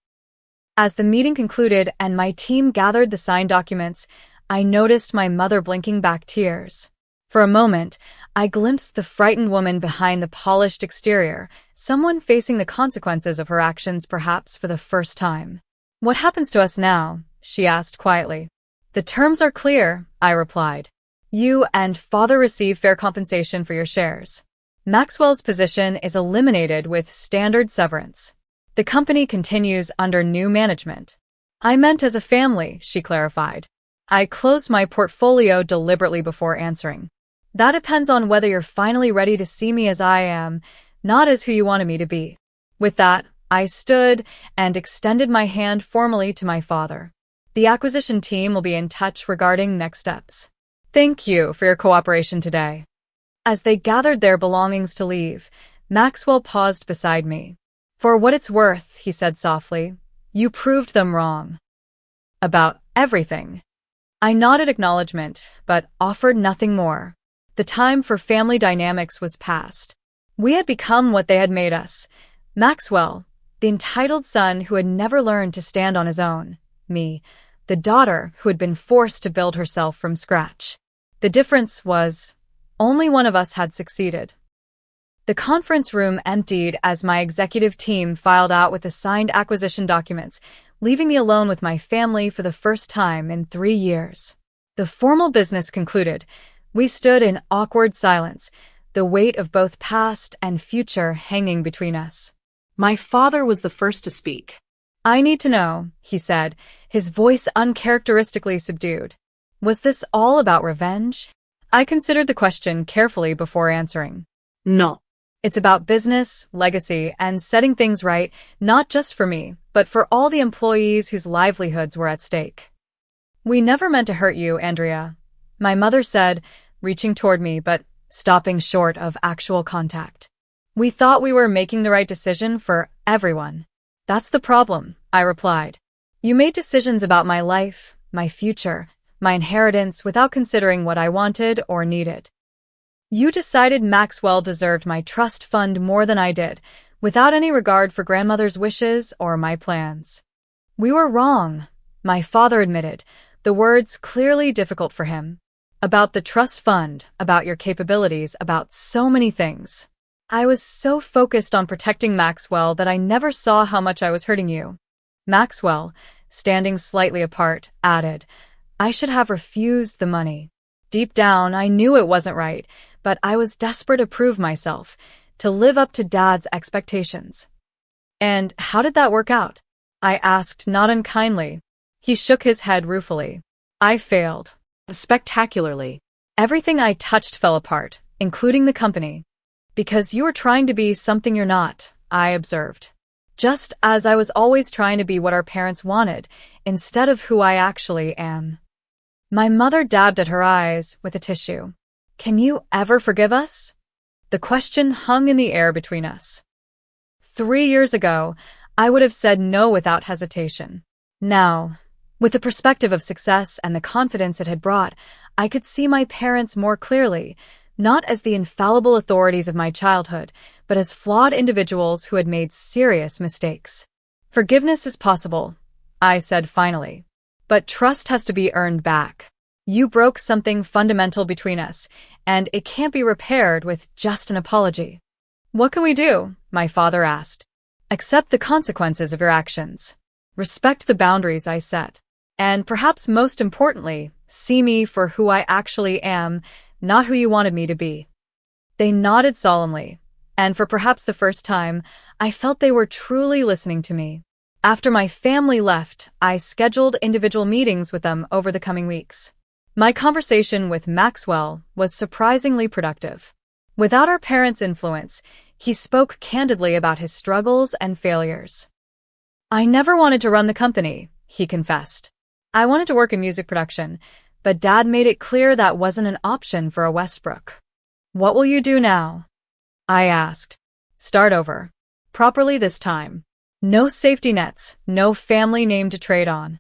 As the meeting concluded and my team gathered the signed documents, I noticed my mother blinking back tears. For a moment, I glimpsed the frightened woman behind the polished exterior, someone facing the consequences of her actions perhaps for the first time. What happens to us now? She asked quietly. The terms are clear, I replied. You and father receive fair compensation for your shares. Maxwell's position is eliminated with standard severance. The company continues under new management. I meant as a family, she clarified. I closed my portfolio deliberately before answering. That depends on whether you're finally ready to see me as I am, not as who you wanted me to be. With that, I stood and extended my hand formally to my father. The acquisition team will be in touch regarding next steps. Thank you for your cooperation today. As they gathered their belongings to leave, Maxwell paused beside me. "For what it's worth," he said softly, "you proved them wrong. About everything." I nodded acknowledgement, but offered nothing more. The time for family dynamics was past. We had become what they had made us. Maxwell, the entitled son who had never learned to stand on his own. Me, the daughter who had been forced to build herself from scratch. The difference was, only one of us had succeeded. The conference room emptied as my executive team filed out with the signed acquisition documents, leaving me alone with my family for the first time in 3 years. The formal business concluded. We stood in awkward silence, the weight of both past and future hanging between us. My father was the first to speak. "I need to know," he said, his voice uncharacteristically subdued. Was this all about revenge? I considered the question carefully before answering. No. It's about business, legacy, and setting things right, not just for me, but for all the employees whose livelihoods were at stake. "We never meant to hurt you, Andrea," my mother said, reaching toward me but stopping short of actual contact. "We thought we were making the right decision for everyone." "That's the problem," I replied. "You made decisions about my life, my future, my inheritance without considering what I wanted or needed. You decided Maxwell deserved my trust fund more than I did, without any regard for grandmother's wishes or my plans." "We were wrong," my father admitted, the words clearly difficult for him. "About the trust fund, about your capabilities, about so many things. I was so focused on protecting Maxwell that I never saw how much I was hurting you." Maxwell, standing slightly apart, added, "I should have refused the money. Deep down, I knew it wasn't right, but I was desperate to prove myself, to live up to Dad's expectations." "And how did that work out?" I asked, not unkindly. He shook his head ruefully. "I failed. Spectacularly. Everything I touched fell apart, including the company. Because you were trying to be something you're not," I observed. "Just as I was always trying to be what our parents wanted, instead of who I actually am." My mother dabbed at her eyes with a tissue. "Can you ever forgive us?" The question hung in the air between us. 3 years ago, I would have said no without hesitation. Now, with the perspective of success and the confidence it had brought, I could see my parents more clearly, not as the infallible authorities of my childhood, but as flawed individuals who had made serious mistakes. "Forgiveness is possible," I said finally. "But trust has to be earned back. You broke something fundamental between us, and it can't be repaired with just an apology." "What can we do?" my father asked. "Accept the consequences of your actions. Respect the boundaries I set. And perhaps most importantly, see me for who I actually am, not who you wanted me to be." They nodded solemnly, and for perhaps the first time, I felt they were truly listening to me. After my family left, I scheduled individual meetings with them over the coming weeks. My conversation with Maxwell was surprisingly productive. Without our parents' influence, he spoke candidly about his struggles and failures. "I never wanted to run the company," he confessed. "I wanted to work in music production, but Dad made it clear that wasn't an option for a Westbrook." "What will you do now?" I asked. "Start over. Properly this time. No safety nets, no family name to trade on."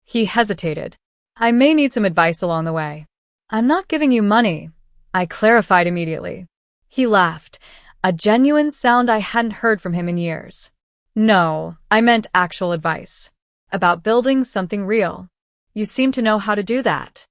He hesitated. "I may need some advice along the way." "I'm not giving you money," I clarified immediately. He laughed, a genuine sound I hadn't heard from him in years. "No, I meant actual advice. About building something real. You seem to know how to do that."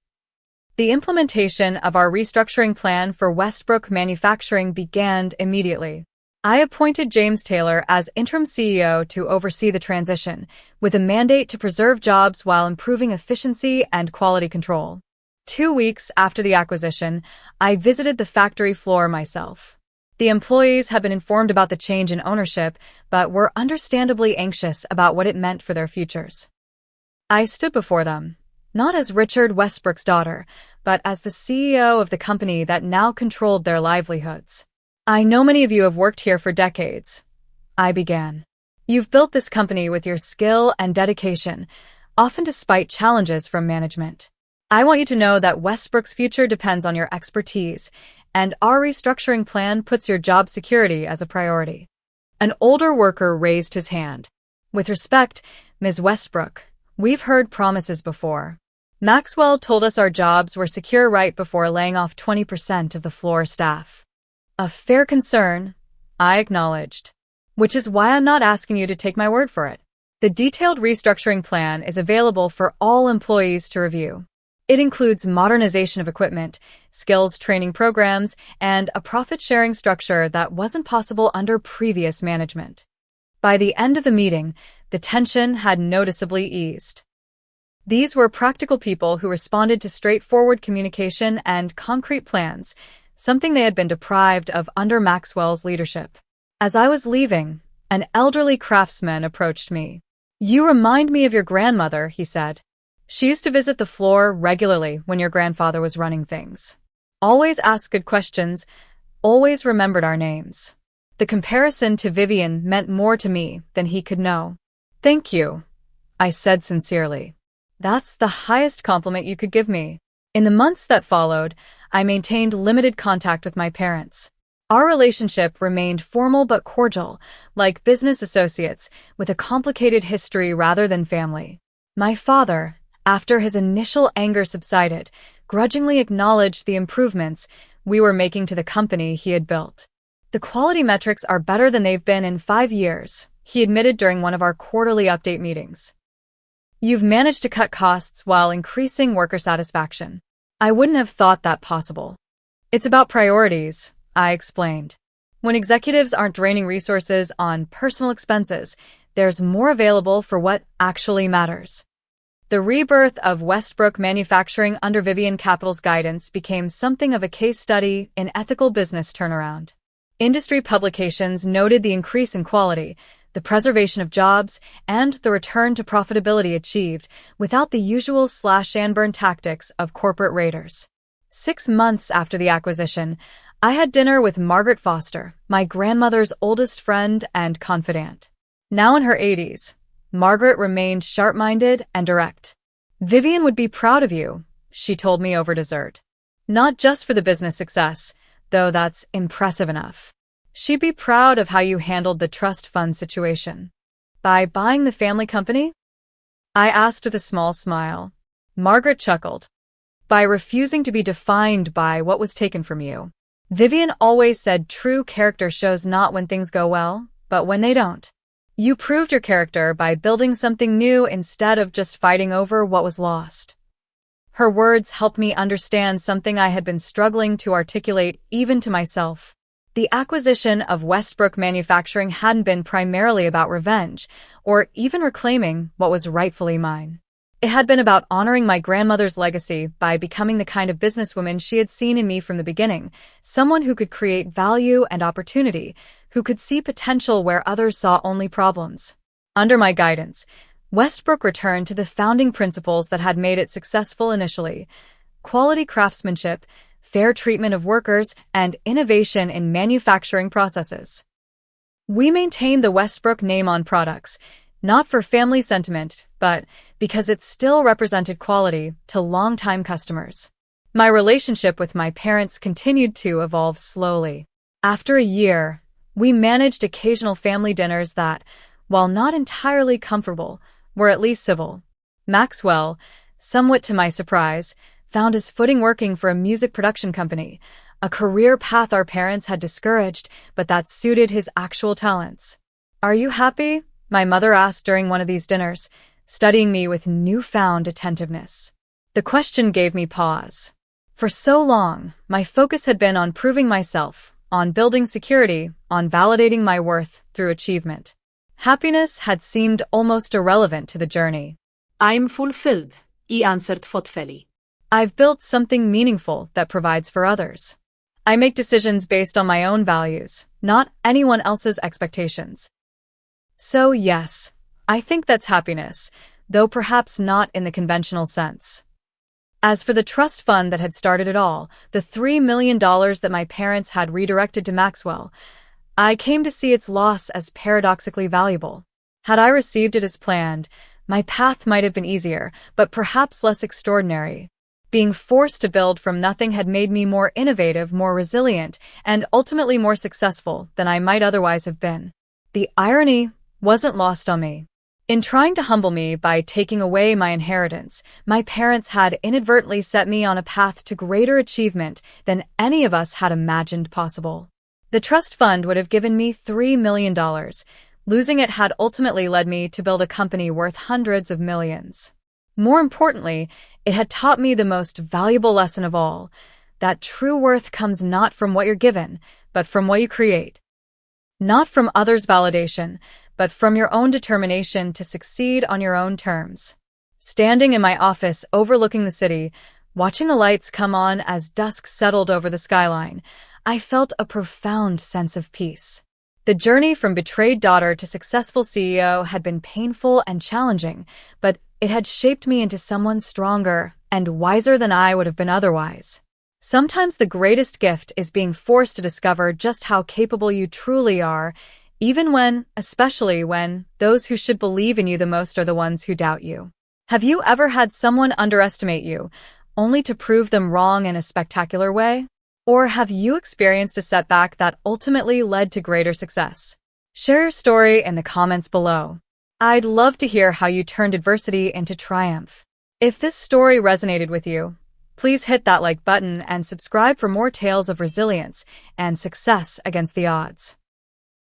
The implementation of our restructuring plan for Westbrook Manufacturing began immediately. I appointed James Taylor as interim CEO to oversee the transition, with a mandate to preserve jobs while improving efficiency and quality control. 2 weeks after the acquisition, I visited the factory floor myself. The employees had been informed about the change in ownership, but were understandably anxious about what it meant for their futures. I stood before them, not as Richard Westbrook's daughter, but as the CEO of the company that now controlled their livelihoods. "I know many of you have worked here for decades," I began. "You've built this company with your skill and dedication, often despite challenges from management. I want you to know that Westbrook's future depends on your expertise, and our restructuring plan puts your job security as a priority. An older worker raised his hand. With respect, Ms. Westbrook, we've heard promises before. Maxwell told us our jobs were secure right before laying off 20% of the floor staff. A fair concern, I acknowledged. Which is why I'm not asking you to take my word for it. The detailed restructuring plan is available for all employees to review. It includes modernization of equipment, skills training programs, and a profit-sharing structure that wasn't possible under previous management. By the end of the meeting, the tension had noticeably eased. These were practical people who responded to straightforward communication and concrete plans, something they had been deprived of under Maxwell's leadership. As I was leaving, an elderly craftsman approached me. "You remind me of your grandmother," he said. "She used to visit the floor regularly when your grandfather was running things. Always asked good questions, always remembered our names." The comparison to Vivian meant more to me than he could know. "Thank you," I said sincerely. "That's the highest compliment you could give me." In the months that followed, I maintained limited contact with my parents. Our relationship remained formal but cordial, like business associates, with a complicated history rather than family. My father, after his initial anger subsided, grudgingly acknowledged the improvements we were making to the company he had built. "The quality metrics are better than they've been in 5 years, he admitted during one of our quarterly update meetings. "You've managed to cut costs while increasing worker satisfaction. I wouldn't have thought that possible." "It's about priorities," I explained. "When executives aren't draining resources on personal expenses, there's more available for what actually matters." The rebirth of Westbrook Manufacturing under Vivian Capital's guidance became something of a case study in ethical business turnaround. Industry publications noted the increase in quality, the preservation of jobs, and the return to profitability achieved without the usual slash-and-burn tactics of corporate raiders. 6 months after the acquisition, I had dinner with Margaret Foster, my grandmother's oldest friend and confidant. Now in her 80s, Margaret remained sharp-minded and direct. "Vivian would be proud of you," she told me over dessert. "Not just for the business success, though that's impressive enough. She'd be proud of how you handled the trust fund situation." "By buying the family company?" I asked with a small smile. Margaret chuckled. "By refusing to be defined by what was taken from you. Vivian always said true character shows not when things go well, but when they don't. You proved your character by building something new instead of just fighting over what was lost." Her words helped me understand something I had been struggling to articulate even to myself. The acquisition of Westbrook Manufacturing hadn't been primarily about revenge, or even reclaiming what was rightfully mine. It had been about honoring my grandmother's legacy by becoming the kind of businesswoman she had seen in me from the beginning, someone who could create value and opportunity, who could see potential where others saw only problems. Under my guidance, Westbrook returned to the founding principles that had made it successful initially: quality craftsmanship, fair treatment of workers, and innovation in manufacturing processes. We maintained the Westbrook name on products, not for family sentiment, but because it still represented quality to longtime customers. My relationship with my parents continued to evolve slowly. After a year, we managed occasional family dinners that, while not entirely comfortable, were at least civil. Maxwell, somewhat to my surprise, found his footing working for a music production company, a career path our parents had discouraged, but that suited his actual talents. "Are you happy?" my mother asked during one of these dinners, studying me with newfound attentiveness. The question gave me pause. For so long, my focus had been on proving myself, on building security, on validating my worth through achievement. Happiness had seemed almost irrelevant to the journey. "I'm fulfilled," he answered thoughtfully. "I've built something meaningful that provides for others. I make decisions based on my own values, not anyone else's expectations." So yes, I think that's happiness, though perhaps not in the conventional sense. As for the trust fund that had started it all, the $3 million that my parents had redirected to Maxwell, I came to see its loss as paradoxically valuable. Had I received it as planned, my path might have been easier, but perhaps less extraordinary. Being forced to build from nothing had made me more innovative, more resilient, and ultimately more successful than I might otherwise have been. The irony wasn't lost on me. In trying to humble me by taking away my inheritance, my parents had inadvertently set me on a path to greater achievement than any of us had imagined possible. The trust fund would have given me $3 million. Losing it had ultimately led me to build a company worth hundreds of millions. More importantly, it had taught me the most valuable lesson of all, that true worth comes not from what you're given, but from what you create. Not from others' validation, but from your own determination to succeed on your own terms. Standing in my office overlooking the city, watching the lights come on as dusk settled over the skyline, I felt a profound sense of peace. The journey from betrayed daughter to successful CEO had been painful and challenging, but it had shaped me into someone stronger and wiser than I would have been otherwise. Sometimes the greatest gift is being forced to discover just how capable you truly are, especially when, those who should believe in you the most are the ones who doubt you. Have you ever had someone underestimate you, only to prove them wrong in a spectacular way? Or have you experienced a setback that ultimately led to greater success? Share your story in the comments below. I'd love to hear how you turned adversity into triumph. If this story resonated with you, please hit that like button and subscribe for more tales of resilience and success against the odds.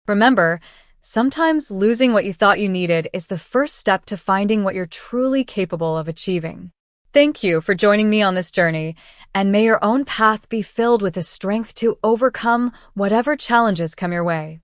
Remember, sometimes losing what you thought you needed is the first step to finding what you're truly capable of achieving. Thank you for joining me on this journey, and may your own path be filled with the strength to overcome whatever challenges come your way.